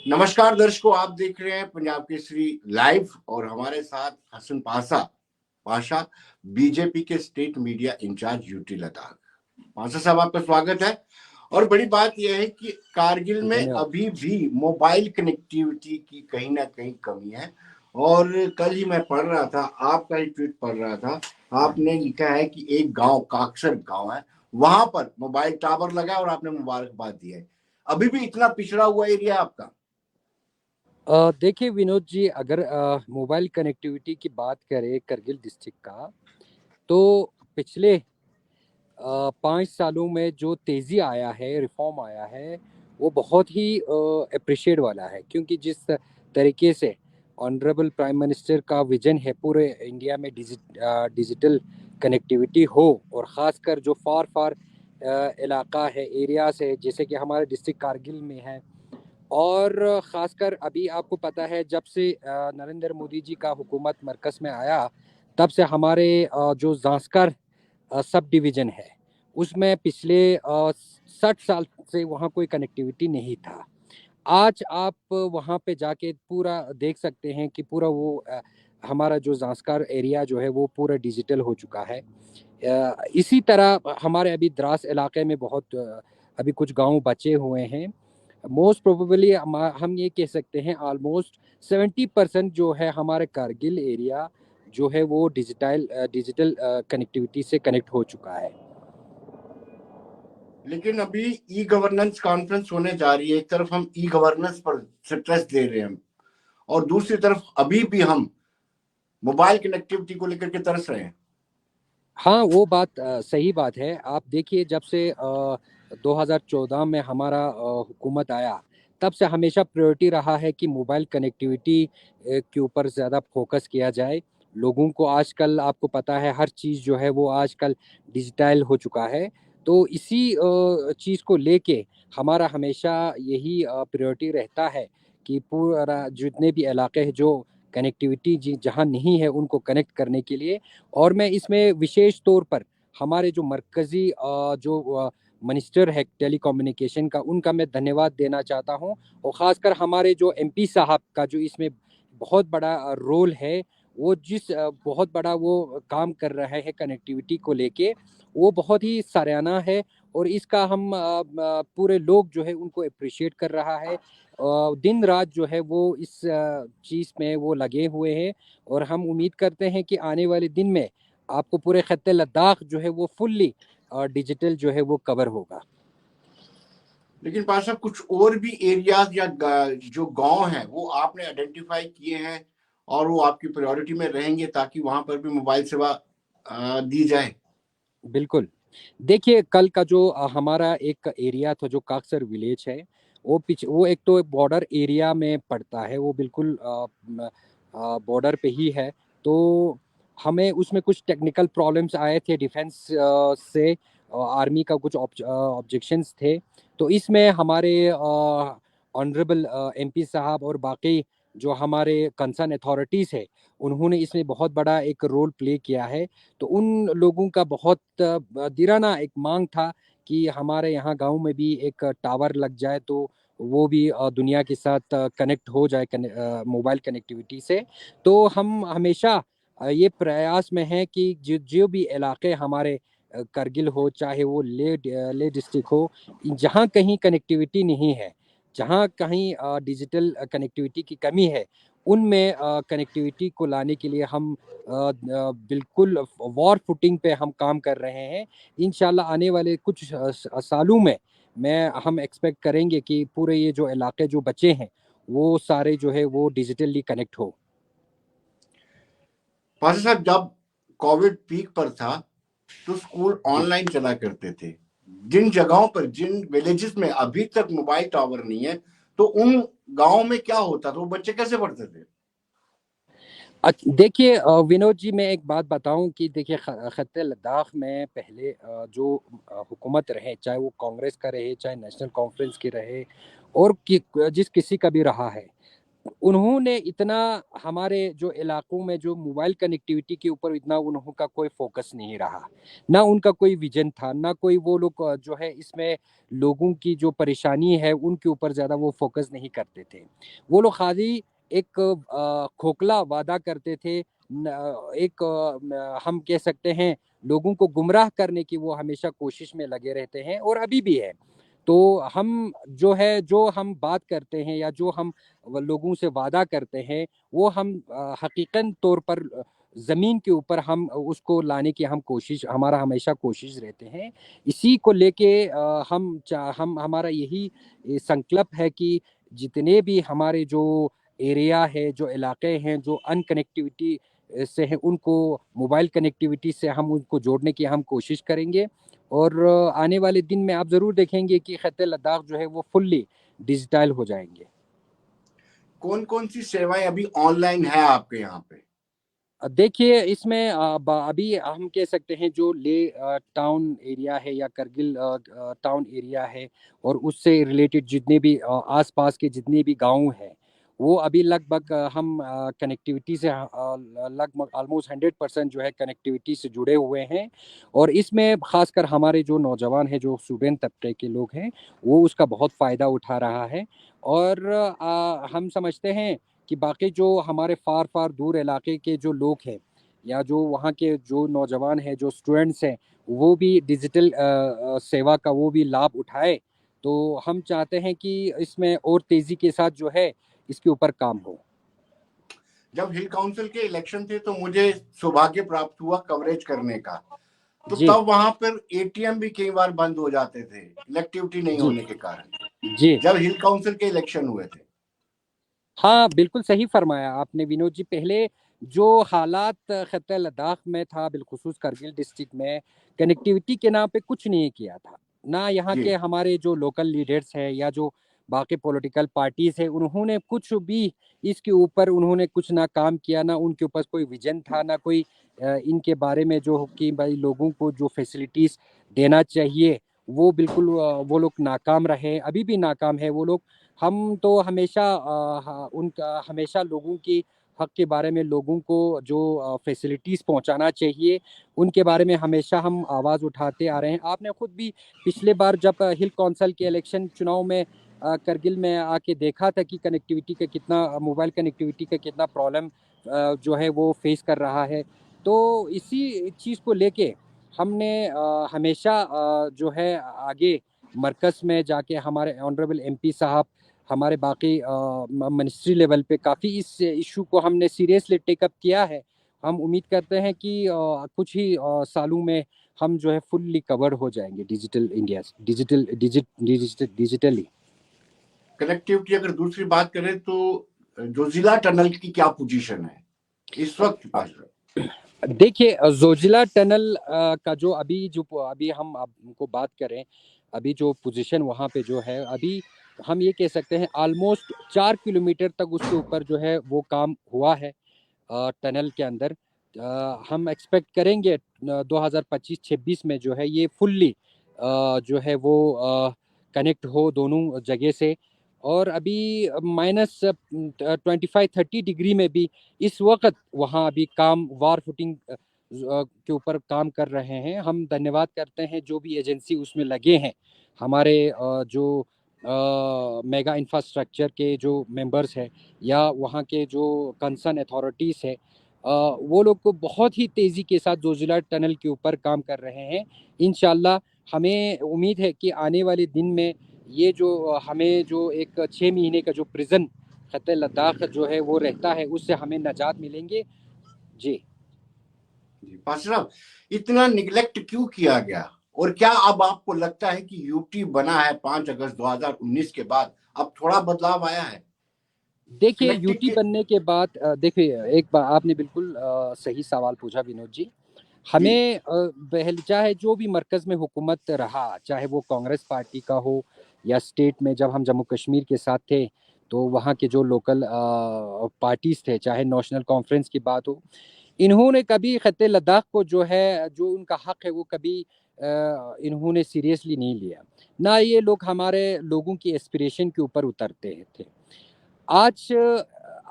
नमस्कार दर्शकों, आप देख रहे हैं पंजाब केसरी लाइव और हमारे साथ हसन पाशा बीजेपी के state media incharge UT Ladakh. Pasha साहब, आपका स्वागत है। और बड़ी बात यह है कि कारगिल में धन्यवाद। अभी भी मोबाइल कनेक्टिविटी की कहीं ना कहीं कमी है। और कल ही मैं पढ़ रहा था, आपका ही ट्वीट पढ़ रहा था, आपने लिखा है कि एक गांव काक्सर गांव है, वहां पर मोबाइल टावर लगा और आपने मुबारकबाद दी है। अभी भी इतना पिछड़ा हुआ एरिया आपका? देखिए विनोद जी, अगर मोबाइल कनेक्टिविटी की बात करें करगिल डिस्ट्रिक्ट का, तो पिछले 5 सालों में जो तेज़ी आया है, रिफॉर्म आया है, वो बहुत ही अप्रिशिएट वाला है। क्योंकि जिस तरीके से ऑनरेबल प्राइम मिनिस्टर का विजन है पूरे इंडिया में डिजिटल कनेक्टिविटी हो, और ख़ासकर जो फार फार इलाका है, एरियाज़ है, जैसे कि हमारे डिस्ट्रिक्ट कारगिल में है। और ख़ासकर अभी आपको पता है, जब से नरेंद्र मोदी जी का हुकूमत मरकज़ में आया, तब से हमारे जो ज़ांस्कर सब डिवीज़न है, उसमें पिछले 60 साल से वहाँ कोई कनेक्टिविटी नहीं था। आज आप वहाँ पे जाके पूरा देख सकते हैं कि पूरा वो हमारा जो ज़ांस्कर एरिया जो है वो पूरा डिजिटल हो चुका है। इसी तरह हमारे अभी द्रास इलाके में बहुत अभी कुछ गांव बचे हुए हैं। मोस्ट प्रोबेबली हम ये कह सकते हैं ऑलमोस्ट 70% जो है हमारे कारगिल एरिया जो है वो डिजिटल कनेक्टिविटी से कनेक्ट हो चुका है। लेकिन अभी ई गवर्नेंस कॉन्फ्रेंस होने जा रही है। एक तरफ हम ई गवर्नेंस पर स्ट्रेस दे रहे हैं और दूसरी तरफ अभी भी हम मोबाइल कनेक्टिविटी को लेकर के तरस रहे हैं। हाँ, वो बात सही बात है। आप देखिए, जब से 2014 में हमारा हुकूमत आया, तब से हमेशा प्रायोरिटी रहा है कि मोबाइल कनेक्टिविटी के ऊपर ज़्यादा फोकस किया जाए। लोगों को आजकल आपको पता है हर चीज़ जो है वो आजकल डिजिटल हो चुका है। तो इसी चीज़ को लेके हमारा हमेशा यही प्रायोरिटी रहता है कि पूरा जितने भी इलाके हैं जो कनेक्टिविटी जहाँ नहीं है उनको कनेक्ट करने के लिए। और मैं इसमें विशेष तौर पर हमारे जो मरकज़ी जो मिनिस्टर है टेलीकम्युनिकेशन का, उनका मैं धन्यवाद देना चाहता हूँ। और ख़ासकर हमारे जो एमपी साहब का जो इसमें बहुत बड़ा रोल है, वो जिस बहुत बड़ा वो काम कर रहे हैं कनेक्टिविटी को लेके, वो बहुत ही सराहना है। और इसका हम पूरे लोग जो है उनको अप्रिशिएट कर रहा है। दिन रात जो है वो इस चीज़ में वो लगे हुए हैं। और हम उम्मीद करते हैं कि आने वाले दिन में आपको पूरे खत्ते लद्दाख जो है वो फुल्ली डिजिटल जो है वो कवर होगा। लेकिन पाशा, कुछ और भी एरियाज या जो गांव हैं वो आपने आइडेंटिफाई किए हैं और वो आपकी प्रायोरिटी में रहेंगे ताकि वहां पर भी मोबाइल सेवा दी जाए? बिल्कुल। देखिए, कल का जो हमारा एक एरिया था जो काकसर विलेज है, वो एक तो बॉर्डर एरिया में पड़ता है, वो बिल्कुल बॉर्डर पे ही है। तो हमें उसमें कुछ टेक्निकल प्रॉब्लम्स आए थे डिफेंस से, आर्मी का कुछ ऑब्जेक्शंस थे। तो इसमें हमारे ऑनरेबल एमपी साहब और बाकी जो हमारे कंसर्न अथॉरिटीज़ है, उन्होंने इसमें बहुत बड़ा एक रोल प्ले किया है। तो उन लोगों का बहुत दिराना एक मांग था कि हमारे यहाँ गांव में भी एक टावर लग जाए, तो वो भी दुनिया के साथ कनेक्ट हो जाए मोबाइल कनेक्टिविटी से। तो हम हमेशा ये प्रयास में हैं कि जो जो भी इलाके हमारे करगिल हो, चाहे वो ले डिस्ट्रिक्ट हो, जहाँ कहीं कनेक्टिविटी नहीं है, जहाँ कहीं डिजिटल कनेक्टिविटी की कमी है, उनमें कनेक्टिविटी को लाने के लिए हम बिल्कुल वॉर फुटिंग पे हम काम कर रहे हैं। इंशाल्लाह आने वाले कुछ सालों में हम एक्सपेक्ट करेंगे कि पूरे ये जो इलाके जो बचे हैं वो सारे जो है वो डिजिटली कनेक्ट हो। पाशा साहब, जब कोविड पीक पर था तो स्कूल जी। ऑनलाइन चला करते थे। जिन जगहों पर, जिन विलेजेस में अभी तक मोबाइल टावर नहीं है, तो उन गांवों में क्या होता था? वो बच्चे कैसे पढ़ते थे? देखिए विनोद जी, मैं एक बात बताऊं कि देखिए खत्ते लद्दाख में पहले जो हुकूमत रहे, चाहे वो कांग्रेस का रहे, चाहे नेशनल कॉन्फ्रेंस की रहे, और जिस किसी का भी रहा है, उन्होंने इतना हमारे जो इलाकों में जो मोबाइल कनेक्टिविटी के ऊपर इतना उन्हों का कोई फोकस नहीं रहा, ना उनका कोई विजन था, ना कोई वो लोग जो है इसमें लोगों की जो परेशानी है उनके ऊपर ज़्यादा वो फोकस नहीं करते थे। वो लोग खाली एक खोखला वादा करते थे, एक हम कह सकते हैं लोगों को गुमराह करने की वो हमेशा कोशिश में लगे रहते हैं और अभी भी है। तो हम जो है, जो हम बात करते हैं या जो हम लोगों से वादा करते हैं, वो हम हकीकन तौर पर ज़मीन के ऊपर हम उसको लाने की हम कोशिश, हमारा हमेशा कोशिश रहते हैं। इसी को लेके हम हमारा यही संकल्प है कि जितने भी हमारे जो एरिया है, जो इलाके हैं, जो अनकनेक्टिविटी से हैं, उनको मोबाइल कनेक्टिविटी से हम उनको जोड़ने की हम कोशिश करेंगे। और आने वाले दिन में आप ज़रूर देखेंगे कि ख़त्ते लद्दाख जो है वो फुल्ली डिजिटल हो जाएंगे। कौन कौन सी सेवाएं अभी ऑनलाइन है आपके यहाँ पे? देखिए इसमें अभी हम कह सकते हैं जो ले टाउन एरिया है या करगिल टाउन एरिया है और उससे रिलेटेड जितने भी आसपास के जितने भी गांव हैं, वो अभी लगभग हम कनेक्टिविटी से लगभग ऑलमोस्ट 100% जो है कनेक्टिविटी से जुड़े हुए हैं। और इसमें खासकर हमारे जो नौजवान हैं, जो स्टूडेंट तबके के लोग हैं, वो उसका बहुत फ़ायदा उठा रहा है। और हम समझते हैं कि बाकी जो हमारे फार फार दूर इलाके के जो लोग हैं या जो वहाँ के जो नौजवान हैं, जो स्टूडेंट्स हैं, वो भी डिजिटल सेवा का वो भी लाभ उठाए। तो हम चाहते हैं कि इसमें और तेज़ी के साथ जो है इसके ऊपर काम हो। जब हिल काउंसिल के इलेक्शन थे तो मुझे सौभाग्य प्राप्त हुआ कवरेज करने का, तो जी तब वहां पर एटीएम भी कई बार बंद हो जाते थे इलेक्टिविटी नहीं जी होने के कारण, जी। जब हिल काउंसिल के इलेक्शन हुए थे। हाँ, बिल्कुल सही फरमाया आपने विनोद जी। पहले जो हालात ख़त्ते लद्दाख में था, बिलख़ुसूस करगिल डिस्ट्रिक्ट में, कनेक्टिविटी के नाम पे कुछ नहीं किया था। ना यहाँ जी। के हमारे जो लोकल लीडर्स हैं या जो बाकी पॉलिटिकल पार्टीज़ हैं, उन्होंने कुछ भी इसके ऊपर उन्होंने कुछ ना काम किया, ना उनके ऊपर कोई विज़न था, ना कोई इनके बारे में जो कि भाई लोगों को जो फैसिलिटीज़ देना चाहिए, वो बिल्कुल वो लोग नाकाम रहे, अभी भी नाकाम है वो लोग। हम तो हमेशा उनका हमेशा लोगों की हक के बारे में, लोगों को जो फैसिलिटीज़ पहुंचाना चाहिए, उनके बारे में हमेशा हम आवाज़ उठाते आ रहे हैं। आपने खुद भी पिछले बार जब हिल कौंसिल के इलेक्शन चुनाव में करगिल में आके देखा था कि कनेक्टिविटी का कितना, मोबाइल कनेक्टिविटी का कितना प्रॉब्लम जो है वो फेस कर रहा है। तो इसी चीज़ को लेके हमने हमेशा जो है आगे मरकज़ में जाके हमारे ऑनरेबल एमपी साहब, हमारे बाकी मिनिस्ट्री लेवल पे काफ़ी इस इशू को हमने सीरियसली टेकअप किया है। हम उम्मीद करते हैं कि कुछ ही सालों में हम जो है फुल्ली कवर हो जाएंगे डिजिटल इंडिया, डिजिटली। कनेक्टिविटी अगर दूसरी बात करें तो जोजिला टनल की क्या पोजीशन है इस वक्त पास? देखिए जोजिला टनल का जो अभी हम आपको बात करें, अभी जो पोजीशन वहाँ पे जो है, अभी हम ये कह सकते हैं ऑलमोस्ट 4 किलोमीटर तक उसके ऊपर जो है वो काम हुआ है टनल के अंदर। हम एक्सपेक्ट करेंगे 2025-26 में जो है ये फुल्ली जो है वो कनेक्ट हो दोनों जगह से। और अभी -25-30 डिग्री में भी इस वक्त वहाँ अभी काम वार फुटिंग के ऊपर काम कर रहे हैं। हम धन्यवाद करते हैं जो भी एजेंसी उसमें लगे हैं, हमारे जो मेगा इंफ्रास्ट्रक्चर के जो मेंबर्स हैं या वहाँ के जो कंसर्न अथॉरिटीज़ है, वो लोग को बहुत ही तेज़ी के साथ जोजिला टनल के ऊपर काम कर रहे हैं। इंशाल्लाह हमें उम्मीद है कि आने वाले दिन में ये जो हमें जो एक 6 महीने का जो प्रिजन ख़त्ते लद्दाख जो है वो रहता है, उससे हमें निजात मिलेंगे। जी। जी पास्टर साहब, इतना निगलेक्ट क्यों किया गया, और क्या अब आपको लगता है कि यूटी बना है 5 अगस्त 2019 के बाद अब थोड़ा बदलाव आया है देखिए कनेक्टिंग यूटी के? बनने के बाद देखिए एक बार आपने बिल्कुल सही सवाल पूछा विनोद जी। जी। हमें चाहे जो भी मरकज़ में हुकूमत रहा, चाहे वो कांग्रेस पार्टी का हो या स्टेट में जब हम जम्मू कश्मीर के साथ थे, तो वहाँ के जो लोकल पार्टीज़ थे, चाहे नेशनल कॉन्फ्रेंस की बात हो, इन्होंने कभी ख़त्ते लद्दाख को जो है, जो उनका हक है, वो कभी इन्होंने सीरियसली नहीं लिया। ना ये लोग हमारे लोगों की एस्पिरेशन के ऊपर उतरते थे। आज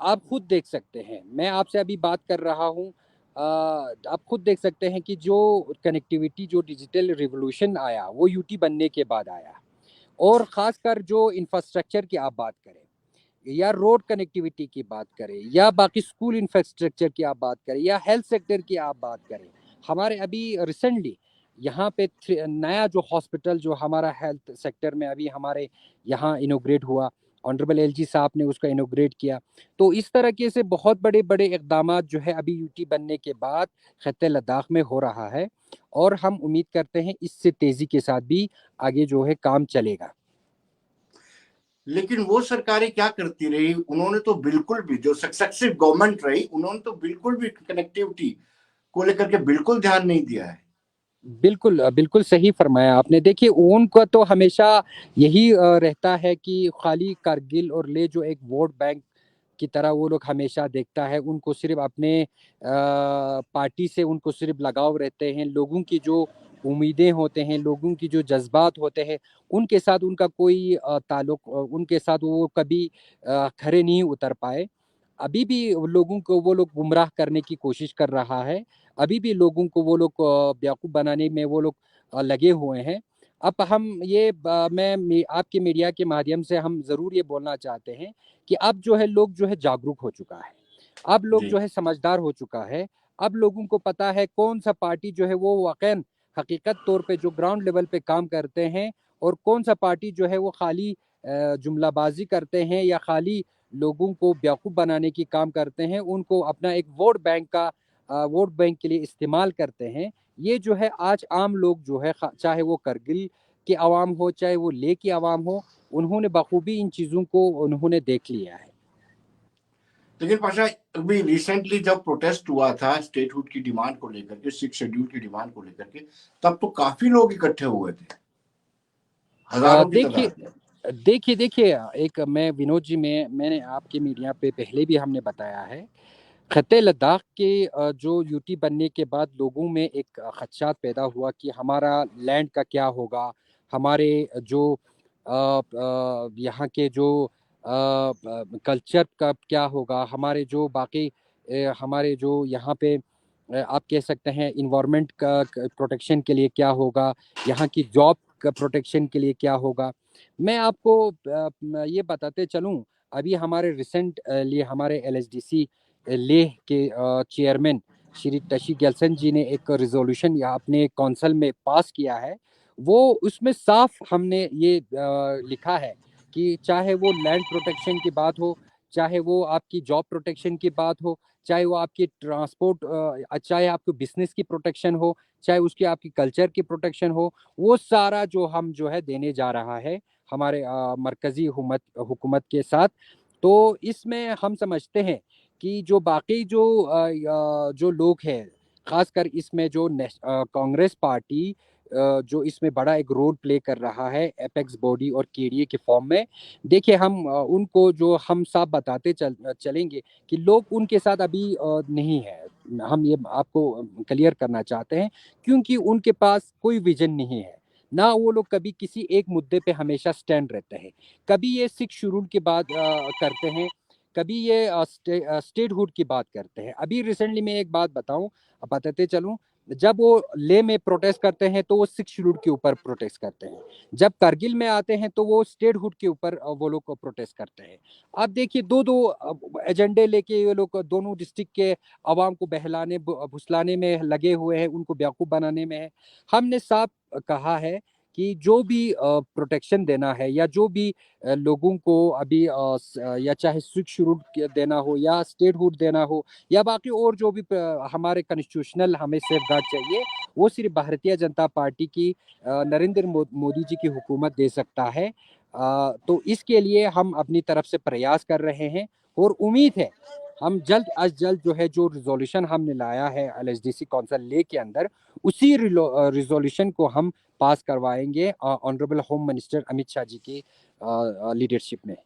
आप खुद देख सकते हैं, मैं आपसे अभी बात कर रहा हूँ, आप खुद देख सकते हैं कि जो कनेक्टिविटी, जो डिजिटल रिवॉल्यूशन आया वो यूटी बनने के बाद आया। और ख़ासकर जो इंफ्रास्ट्रक्चर की आप बात करें, या रोड कनेक्टिविटी की बात करें, या बाकी स्कूल इंफ्रास्ट्रक्चर की आप बात करें, या हेल्थ सेक्टर की आप बात करें, हमारे अभी रिसेंटली यहाँ पे नया जो हॉस्पिटल जो हमारा हेल्थ सेक्टर में अभी हमारे यहाँ इनोग्रेट हुआ, ऑनरेबल एलजी साहब ने उसका इनोग्रेट किया। तो इस तरीके से बहुत बड़े बड़े इकदाम जो है अभी यूटी बनने के बाद खत्े लद्दाख में हो रहा है, और हम उम्मीद करते हैं इससे तेज़ी के साथ भी आगे जो है काम चलेगा। लेकिन वो सरकारें क्या करती रही, उन्होंने तो बिल्कुल भी, जो सक्सेसिव गवर्नमेंट रही, उन्होंने तो बिल्कुल भी कनेक्टिविटी को लेकर के बिल्कुल ध्यान नहीं दिया है। बिल्कुल बिल्कुल सही फरमाया आपने। देखिए, उनका तो हमेशा यही रहता है कि खाली कारगिल और ले जो एक वोट बैंक की तरह वो लोग हमेशा देखता है, उनको सिर्फ अपने पार्टी से उनको सिर्फ लगाव रहते हैं, लोगों की जो उम्मीदें होते हैं, लोगों की जो जज्बात होते हैं, उनके साथ उनका कोई ताल्लुक, उनके साथ वो कभी खरे नहीं उतर पाए। अभी भी लोगों को वो लोग गुमराह करने की कोशिश कर रहा है, अभी भी लोगों को वो लोग बेवकूफ़ बनाने में वो लोग लगे हुए हैं। अब हम ये आपके मीडिया के माध्यम से हम ज़रूर ये बोलना चाहते हैं कि अब जो है लोग जो है जागरूक हो चुका है, अब लोग जी। जो है समझदार हो चुका है। अब लोगों को पता है कौन सा पार्टी जो है वो वाकई हकीकत तौर पे जो ग्राउंड लेवल पे काम करते हैं, और कौन सा पार्टी जो है वो खाली जुमलाबाजी करते हैं या खाली लोगों को बेवकूफ़ बनाने की काम करते हैं, उनको अपना एक वोट बैंक के लिए इस्तेमाल करते हैं। ये जो है आज आम लोग जो है, चाहे वो करगिल के आवाम हो, चाहे वो लेह की आवाम हो, उन्होंने बखूबी इन चीज़ों को उन्होंने देख लिया है। लेकिन पाशा, अभी रिसेंटली जब प्रोटेस्ट हुआ था स्टेटहुड की डिमांड को लेकर के, सिक्स शेड्यूल की डिमांड को लेकर के, तब तो काफी लोग इकट्ठे हुए थे, हजारों की देखिए तादाद में। देखिए देखिए एक मैं विनोद जी, मैंने आपके मीडिया पे पहले भी हमने बताया है, खत्े लद्दाख के जो यूटी बनने के बाद लोगों में एक खदशात पैदा हुआ कि हमारा लैंड का क्या होगा, हमारे जो यहाँ के जो कल्चर का क्या होगा, हमारे जो बाकी हमारे जो यहाँ पे आप कह सकते हैं इन्वायरमेंट का प्रोटेक्शन के लिए क्या होगा, यहाँ की जॉब का प्रोटेक्शन के लिए क्या होगा। मैं आपको ये बताते चलूँ, अभी हमारे रिसेंट लिए हमारे एलएसडीसी लेह के चेयरमैन श्री टशी गेल्सन जी ने एक रिजोल्यूशन या अपने काउंसिल में पास किया है। वो उसमें साफ हमने ये लिखा है कि चाहे वो लैंड प्रोटेक्शन की बात हो, चाहे वो आपकी जॉब प्रोटेक्शन की बात हो, चाहे वो आपकी ट्रांसपोर्ट, चाहे आपको बिजनेस की प्रोटेक्शन हो, चाहे उसकी आपकी कल्चर की प्रोटेक्शन हो, वो सारा जो हम जो है देने जा रहा है हमारे मरकजी हुकूमत के साथ। तो इसमें हम समझते हैं कि जो बाकी जो लोग हैं, खासकर इसमें जो कांग्रेस पार्टी जो इसमें बड़ा एक रोल प्ले कर रहा है एपेक्स बॉडी और केडीए के फॉर्म में। देखिए, हम उनको जो हम साफ बताते चलेंगे कि लोग उनके साथ अभी नहीं है, हम ये आपको क्लियर करना चाहते हैं, क्योंकि उनके पास कोई विजन नहीं है, ना वो लोग कभी किसी एक मुद्दे पे हमेशा स्टैंड रहते हैं। कभी ये सिक्स शेड्यूल की बात करते हैं, कभी ये स्टेटहुड की बात करते हैं। अभी रिसेंटली मैं एक बात बताते चलूं, जब वो ले में प्रोटेस्ट करते हैं तो वो सिक्स शेड्यूल के ऊपर प्रोटेस्ट करते हैं, जब करगिल में आते हैं तो वो स्टेटहुड के ऊपर वो लोग प्रोटेस्ट करते हैं। अब देखिए, दो दो एजेंडे लेके ये लोग दोनों डिस्ट्रिक्ट के आवाम को बहलाने भुसलाने में लगे हुए हैं, उनको बेवकूफ़ बनाने में है। हमने साफ कहा है कि जो भी प्रोटेक्शन देना है, या जो भी लोगों को अभी या चाहे सिक्स शेड्यूल देना हो, या स्टेटहुड देना हो, या बाकी और जो भी हमारे कॉन्स्टिट्यूशनल हमें सेफगार्ड चाहिए, वो सिर्फ भारतीय जनता पार्टी की नरेंद्र मोदी जी की हुकूमत दे सकता है। तो इसके लिए हम अपनी तरफ से प्रयास कर रहे हैं, और उम्मीद है हम जल्द अज जल्द जो है जो रिजोल्यूशन हमने लाया है एलएसडीसी काउंसिल ले के अंदर, उसी रिजोल्यूशन को हम पास करवाएंगे honourable home minister Amit Shah ji की लीडरशिप में।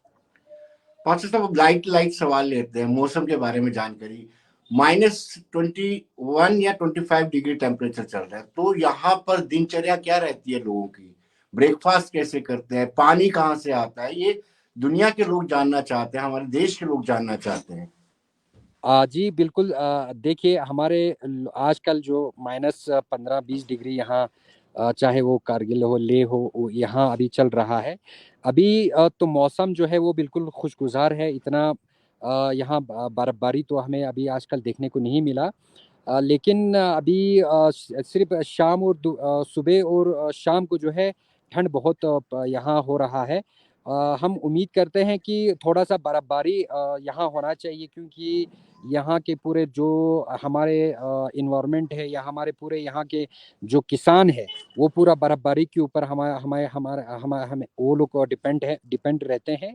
पास्टर साहब, अब लाइट लाइट सवाल लेते हैं मौसम के बारे में जानकारी। -21 या 25 डिग्री टेम्परेचर चल रहा है, तो यहाँ पर दिनचर्या क्या रहती है लोगों की? ब्रेकफास्ट कैसे करते हैं? पानी कहाँ से आता है? ये दुनिया के लोग जानना चाहते हैं, हमारे देश के लोग जानना चाहते हैं। जी बिल्कुल। देखिए हमारे आजकल जो -15-20 डिग्री यहाँ, चाहे वो कारगिल हो, लेह हो, यहाँ अभी चल रहा है। अभी तो मौसम जो है वो बिल्कुल खुशगुजार है। इतना यहाँ बर्फबारी तो हमें अभी आजकल देखने को नहीं मिला। लेकिन अभी सिर्फ शाम और सुबह और शाम को जो है ठंड बहुत यहाँ हो रहा है। हम उम्मीद करते हैं कि थोड़ा सा बर्फबारी यहाँ होना चाहिए, क्योंकि यहाँ के पूरे जो हमारे इन्वायरमेंट है, या हमारे पूरे यहाँ के जो किसान है, वो पूरा बर्फबारी के ऊपर हमारे हमारे हमारे हमारे हमें वो लोग डिपेंड रहते हैं।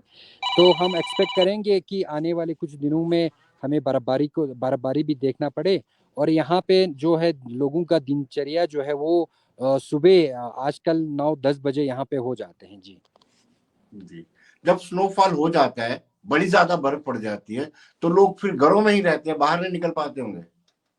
तो हम एक्सपेक्ट करेंगे कि आने वाले कुछ दिनों में हमें बर्फबारी भी देखना पड़े। और यहाँ पे जो है लोगों का दिनचर्या जो है वो सुबह आजकल 9-10 बजे यहाँ पे हो जाते हैं। जी जी, जब स्नोफॉल हो जाता है, बड़ी ज्यादा बर्फ पड़ जाती है, तो लोग फिर घरों में ही रहते हैं, बाहर नहीं निकल पाते होंगे।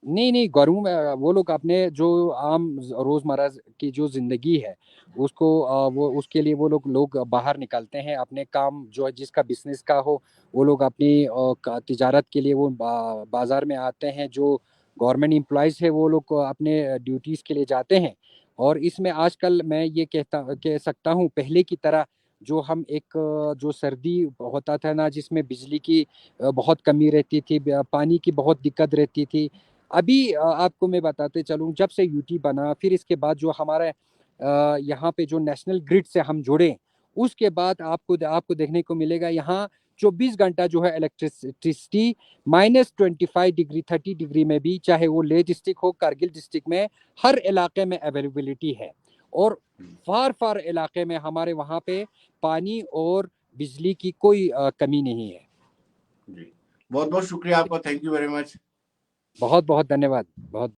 नहीं नहीं, घरों में वो लोग अपने जो आम रोजमर्रा की जो जिंदगी है उसको वो उसके लिए वो लोग बाहर निकलते हैं। अपने काम जो है, जिसका बिजनेस का हो, वो लोग अपनी तिजारत के लिए वो बाजार में आते हैं। जो गवर्नमेंट एम्प्लॉयज़ है वो लोग अपने ड्यूटीज़ के लिए जाते हैं। और इसमें आजकल मैं ये कह सकता हूँ, पहले की तरह जो हम एक जो सर्दी होता था ना, जिसमें बिजली की बहुत कमी रहती थी, पानी की बहुत दिक्कत रहती थी। अभी आपको मैं बताते चलूँ, जब से यूटी बना, फिर इसके बाद जो हमारे यहाँ पे जो नेशनल ग्रिड से हम जुड़े, उसके बाद आपको देखने को मिलेगा यहाँ 24 घंटा जो है इलेक्ट्रिसिटी -25 डिग्री 30 डिग्री में भी, चाहे वो लेह डिस्ट्रिक्ट हो, कारगिल डिस्ट्रिक्ट में, हर इलाके में अवेलेबिलिटी है। और फार फार इलाके में हमारे वहाँ पे पानी और बिजली की कोई कमी नहीं है। जी, बहुत बहुत शुक्रिया आपका, थैंक यू वेरी मच। बहुत बहुत धन्यवाद। बहुत